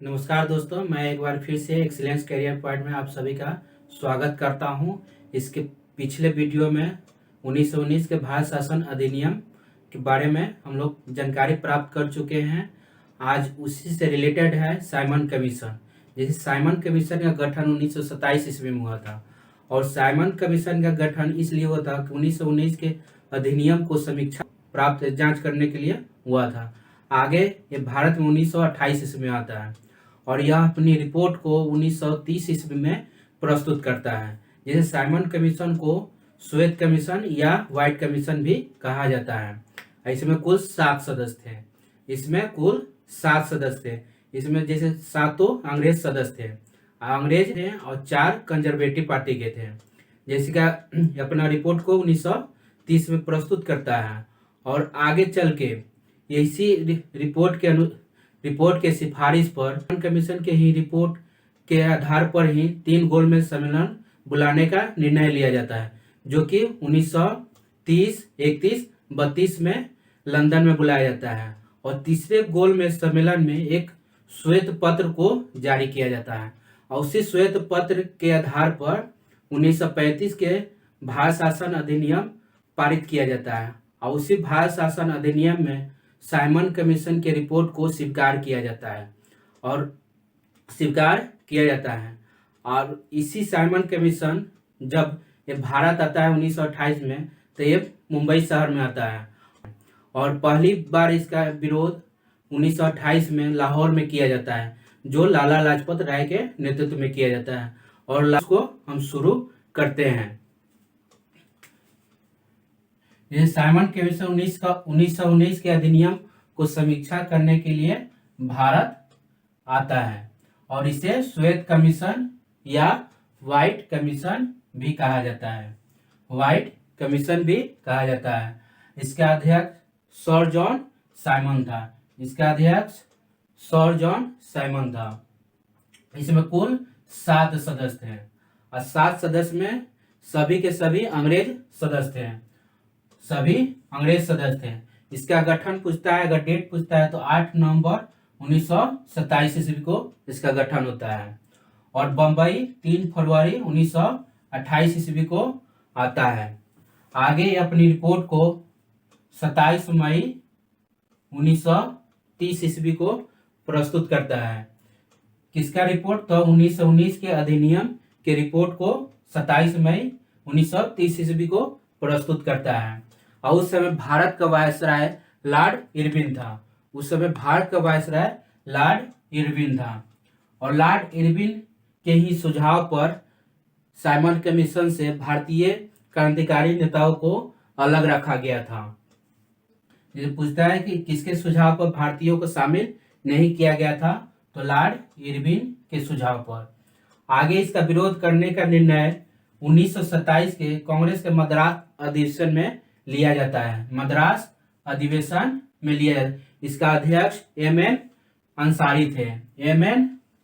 नमस्कार दोस्तों, मैं एक बार फिर से एक्सीलेंस करियर पॉइंट में आप सभी का स्वागत करता हूं। इसके पिछले वीडियो में 1919 के भारत शासन अधिनियम के बारे में हम लोग जानकारी प्राप्त कर चुके हैं। आज उसी से रिलेटेड है साइमन कमीशन। जैसे साइमन कमीशन का गठन 1927 ईस्वी में हुआ था और साइमन कमीशन का गठन इसलिए हुआ था कि 1919 के अधिनियम को समीक्षा प्राप्त जांच करने के लिए हुआ था। आगे ये भारत में 1928 ईस्वी में आता है और यह अपनी रिपोर्ट को 1930 ईस्वी में प्रस्तुत करता है। जैसे साइमन कमीशन को श्वेत कमीशन या व्हाइट कमीशन भी कहा जाता है। इसमें कुल 7 सदस्य थे। इसमें जैसे 7 अंग्रेज सदस्य थे, अंग्रेज थे और 4 कंजर्वेटिव पार्टी के थे। जैसे का अपना रिपोर्ट को 1930 में प्रस्तुत करता है और आगे चल के इसी रिपोर्ट के सिफारिश पर कमीशन के ही रिपोर्ट के आधार पर ही 3 गोलमेज सम्मेलन बुलाने का निर्णय लिया जाता है, जो कि 1930, 31, 32 में लंदन में बुलाया जाता है। और तीसरे गोलमेज सम्मेलन में एक श्वेत पत्र को जारी किया जाता है और उसी श्वेत पत्र के आधार पर 1935 के भारत शासन अधिनियम पारित किया जाता है और उसी भारत शासन अधिनियम में साइमन कमीशन के रिपोर्ट को स्वीकार किया जाता है। और इसी साइमन कमीशन जब ये भारत आता है 1928 में, तो ये मुंबई शहर में आता है और पहली बार इसका विरोध 1928 में लाहौर में किया जाता है, जो लाला लाजपत राय के नेतृत्व में किया जाता है। और को हम शुरू करते हैं। ये साइमन कमीशन 1919 के अधिनियम को समीक्षा करने के लिए भारत आता है और इसे श्वेत कमीशन या व्हाइट कमीशन भी कहा जाता है। इसका अध्यक्ष सर जॉन साइमन था। इसमें कुल 7 सदस्य थे और 7 सदस्य में सभी के सभी अंग्रेज सदस्य थे। इसका गठन पूछता है, अगर डेट पूछता है तो 8 नवंबर 1927 ईस्वी को इसका गठन होता है और बम्बई 3 फरवरी 1928 ईस्वी को आता है। आगे अपनी रिपोर्ट को 27 मई 1930 ईस्वी को प्रस्तुत करता है। किसका रिपोर्ट? तो 1919 के अधिनियम के रिपोर्ट को 27 मई 1930 ईस्वी को प्रस्तुत करता है। और उस समय भारत का वायसराय लॉर्ड इरविन था। और लॉर्ड इरविन के ही सुझाव पर साइमन कमीशन से भारतीय क्रांतिकारी नेताओं को अलग रखा गया था। ये पूछता है कि किसके सुझाव पर भारतीयों को शामिल नहीं किया गया था, तो लॉर्ड इरविन के सुझाव पर। आगे इसका विरोध करने का निर्णय 1927 के कांग्रेस के मद्रास अधिवेशन में लिया जाता है। इसका अध्यक्ष एम.एन.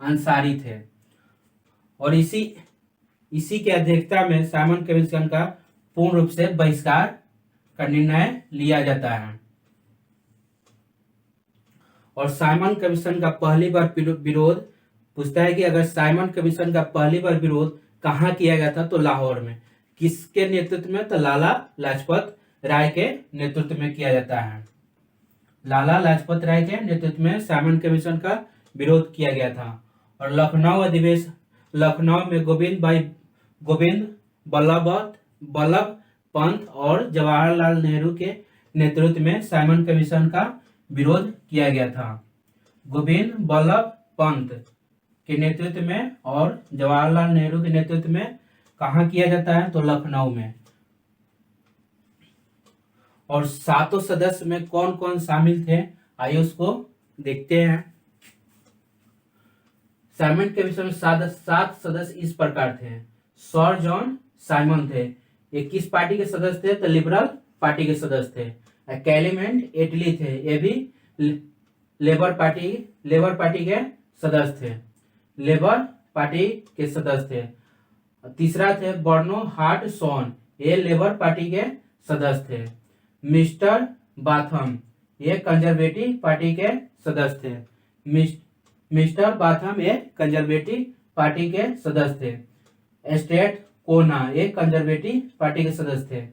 अंसारी थे और इसी के अध्यक्षता में साइमन कमीशन का पूर्ण रूप से बहिष्कार का निर्णय लिया जाता है। और साइमन कमीशन का पहली बार विरोध पूछता है कि अगर साइमन कमीशन का पहली बार विरोध कहाँ किया गया था, तो लाहौर में। किसके नेतृत्व में? तो लाला लाजपत राय के नेतृत्व में किया जाता है। लाला लाजपत राय के नेतृत्व में साइमन कमीशन का विरोध किया गया था। और लखनऊ में गोविंद बल्लभ पंत और जवाहरलाल नेहरू के नेतृत्व में साइमन कमीशन का विरोध किया गया था। गोविंद बल्लभ पंत के नेतृत्व में और जवाहरलाल नेहरू के नेतृत्व में कहाँ किया जाता है, तो लखनऊ में। और 7 सदस्य में कौन कौन शामिल थे, आइए उसको देखते हैं। साइमन कमीशन में 7 सदस्य इस प्रकार थे। सर जॉन साइमन थे। ये किस पार्टी के सदस्य थे? तो लिबरल पार्टी के सदस्य थे। कैलिमेंट एटली थे, ये भी लेबर पार्टी के सदस्य थे। तीसरा थे बर्नो हार्ट सॉन, ये लेबर पार्टी के सदस्य थे। मिस्टर बाथम, ये कंजर्वेटिव पार्टी के सदस्य थे। मिस्टर बाथम एक कंजर्वेटिव पार्टी के सदस्य थे। स्टेट कोना एक कंजर्वेटिव पार्टी के सदस्य थे।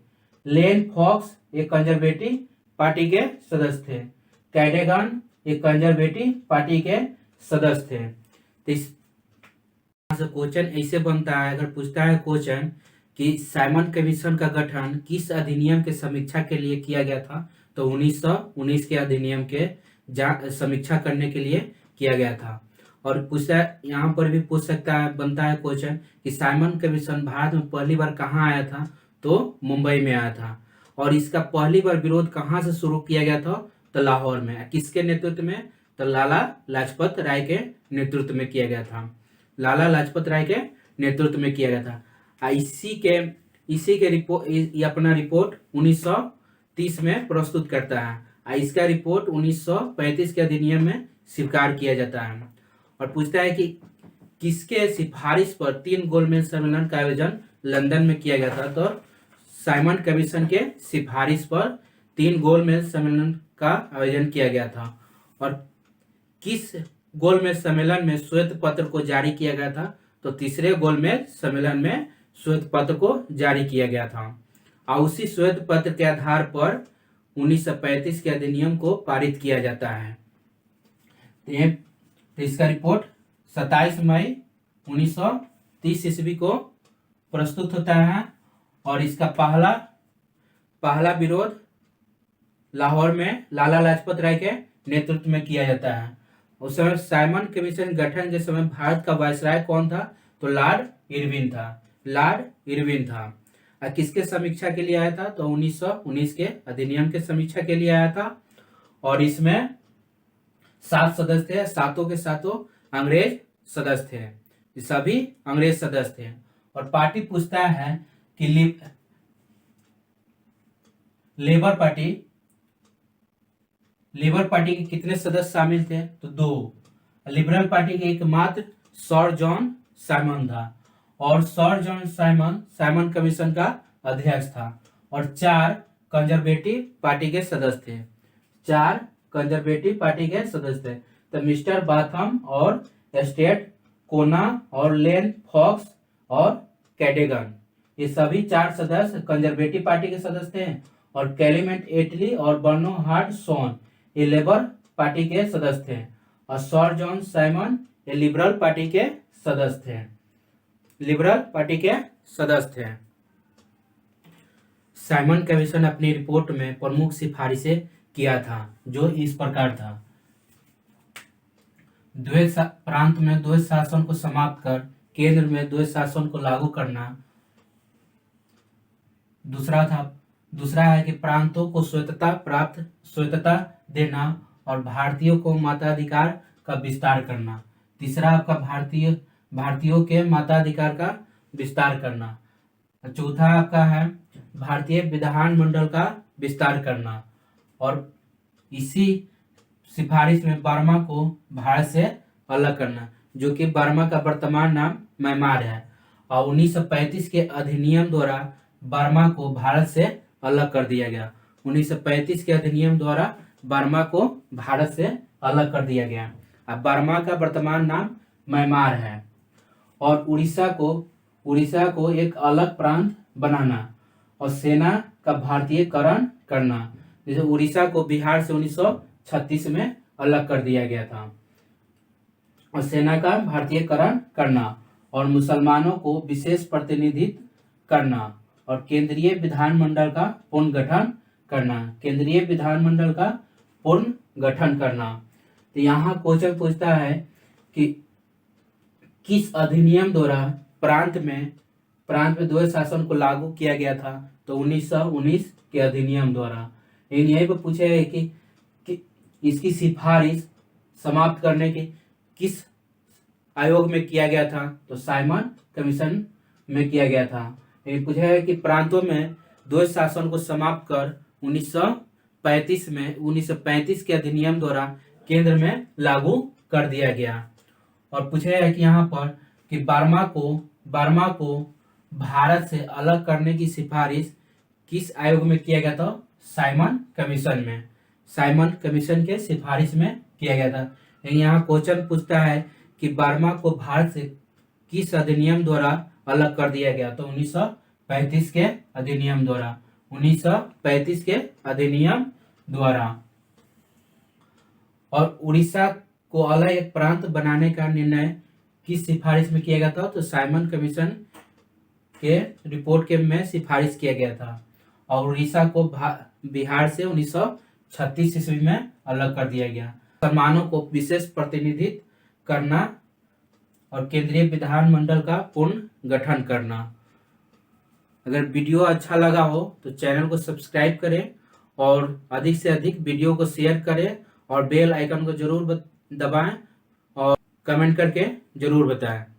लेन फॉक्स एक कंजर्वेटिव पार्टी के सदस्य थे। कैडेगन एक कंजर्वेटिव पार्टी के सदस्य थे। तो इस क्वेश्चन ऐसे बनता है, अगर पूछता है क्वेश्चन कि साइमन कमीशन का गठन किस अधिनियम के समीक्षा के लिए किया गया था, तो 1919 के अधिनियम के समीक्षा करने के लिए किया गया था। और पूछता है, यहाँ पर भी पूछ सकता है, बनता है क्वेश्चन कि साइमन कमीशन भारत में पहली बार कहाँ आया था, तो मुंबई में आया था। और इसका पहली बार विरोध कहाँ से शुरू किया गया था, तो लाहौर में। किसके नेतृत्व में, तो लाला लाजपत राय के नेतृत्व में किया गया था। लाला लाजपत राय के नेतृत्व में किया गया था। इसी के रिपोर्ट अपना रिपोर्ट 1930 में प्रस्तुत करता है। इसका रिपोर्ट 1935 के अधिनियम में स्वीकार किया जाता है। और पूछता है कि किसके सिफारिश पर 3 गोलमेज सम्मेलन का आयोजन लंदन में किया गया था, तो साइमन कमीशन के सिफारिश पर 3 गोलमेज सम्मेलन का आयोजन किया गया था। और किस गोलमेज सम्मेलन में श्वेत पत्र को जारी किया गया था, तो तीसरे गोलमेज सम्मेलन में श्वेत पत्र को जारी किया गया था। और उसी श्वेत पत्र के आधार पर 1935 के अधिनियम को पारित किया जाता है। तो इसका रिपोर्ट 27 मई 1930 ईस्वी को प्रस्तुत होता है। और इसका पहला विरोध लाहौर में लाला लाजपत राय के नेतृत्व में किया जाता है। उस समय साइमन कमीशन गठन के समय भारत का वायसराय कौन था, तो लॉर्ड इरविन था। और किसके समीक्षा के लिए आया था, तो 1919 के अधिनियम के समीक्षा के लिए आया था। और इसमें 7 सदस्य थे, सातों के सातों अंग्रेज सदस्य थे, सभी अंग्रेज सदस्य थे। और पार्टी पूछता है कि लेबर पार्टी के कितने सदस्य शामिल थे, तो 2। लिबरल पार्टी के एकमात्र सर जॉन साइमन था। और सर जॉन साइमन कमीशन का अध्यक्ष था। और 4 कंजर्वेटिव पार्टी के सदस्य थे। तो मिस्टर बाथम और स्टेट कोना और लेन फॉक्स और कैडेगन, ये सभी 4 सदस्य कंजर्वेटिव पार्टी के सदस्य थे। और कैलिमेंट एटली और बर्नोहार्ड शॉन ये लेबर पार्टी के सदस्य थे। और सर जॉन साइमन ये लिबरल पार्टी के सदस्य थे। साइमन कमीशन अपनी रिपोर्ट में प्रमुख सिफारिशें किया था, जो इस प्रकार था। द्वैत प्रांत में द्वैत शासन को समाप्त कर केंद्र में द्वैत शासन को लागू करना। दूसरा है कि प्रांतों को स्वायत्तता देना और भारतीयों को मताधिकार का विस्तार करना। तीसरा आपका भारतीयों के मताधिकार का विस्तार करना। चौथा आपका है भारतीय विधानमंडल का विस्तार करना। और इसी सिफारिश में बर्मा को भारत से अलग करना, जो कि बर्मा का वर्तमान नाम म्यांमार है। और 1935 के अधिनियम द्वारा बर्मा को भारत से अलग कर दिया गया। 1935 के अधिनियम द्वारा बर्मा को भारत से अलग कर दिया गया। अब बर्मा का वर्तमान नाम म्यांमार है। और उड़ीसा को एक अलग प्रांत बनाना और सेना का भारतीयकरण करना। जैसे उड़ीसा को बिहार से 1936 में अलग कर दिया गया था। और सेना का भारतीयकरण करना और मुसलमानों को विशेष प्रतिनिधित्व करना और केंद्रीय विधानमंडल का पुनर्गठन करना। तो यहाँ क्वेश्चन पूछता है कि किस अधिनियम द्वारा प्रांत में द्वैत शासन को लागू किया गया था, तो 1919 के अधिनियम द्वारा। लेकिन यहीं पर पूछा है कि इसकी सिफारिश समाप्त करने के किस आयोग में किया गया था, तो साइमन कमीशन में किया गया था। लेकिन पूछा है कि प्रांतों में द्वैत शासन को समाप्त कर 1935 के अधिनियम द्वारा केंद्र में लागू कर दिया गया। और पूछा है कि यहाँ पर कि बर्मा को भारत से अलग करने की सिफारिश किस आयोग में किया गया था, साइमन कमीशन के सिफारिश में किया गया था। यहाँ क्वेश्चन पूछता है कि बर्मा को भारत से किस अधिनियम द्वारा अलग कर दिया गया? तो 1935 के अधिनियम द्वारा, 1935 के अधिनियम द्वारा। और उड़ीसा को अलग एक प्रांत बनाने का निर्णय किस सिफारिश में किया गया था? तो साइमन कमीशन के रिपोर्ट के में सिफारिश किया गया था। और उड़ीसा को बिहार से 1936 ईस्वी में अलग कर दिया गया। मुसलमानों को विशेष प्रतिनिधित्व करना और केंद्रीय विधानमंडल का पूर्ण गठन करना। अगर वीडियो अच्छा लगा हो तो चैनल को सब्सक्राइब करें और अधिक से अधिक वीडियो को शेयर करें और बेल आइकन को जरूर दबाएं और कमेंट करके जरूर बताएं।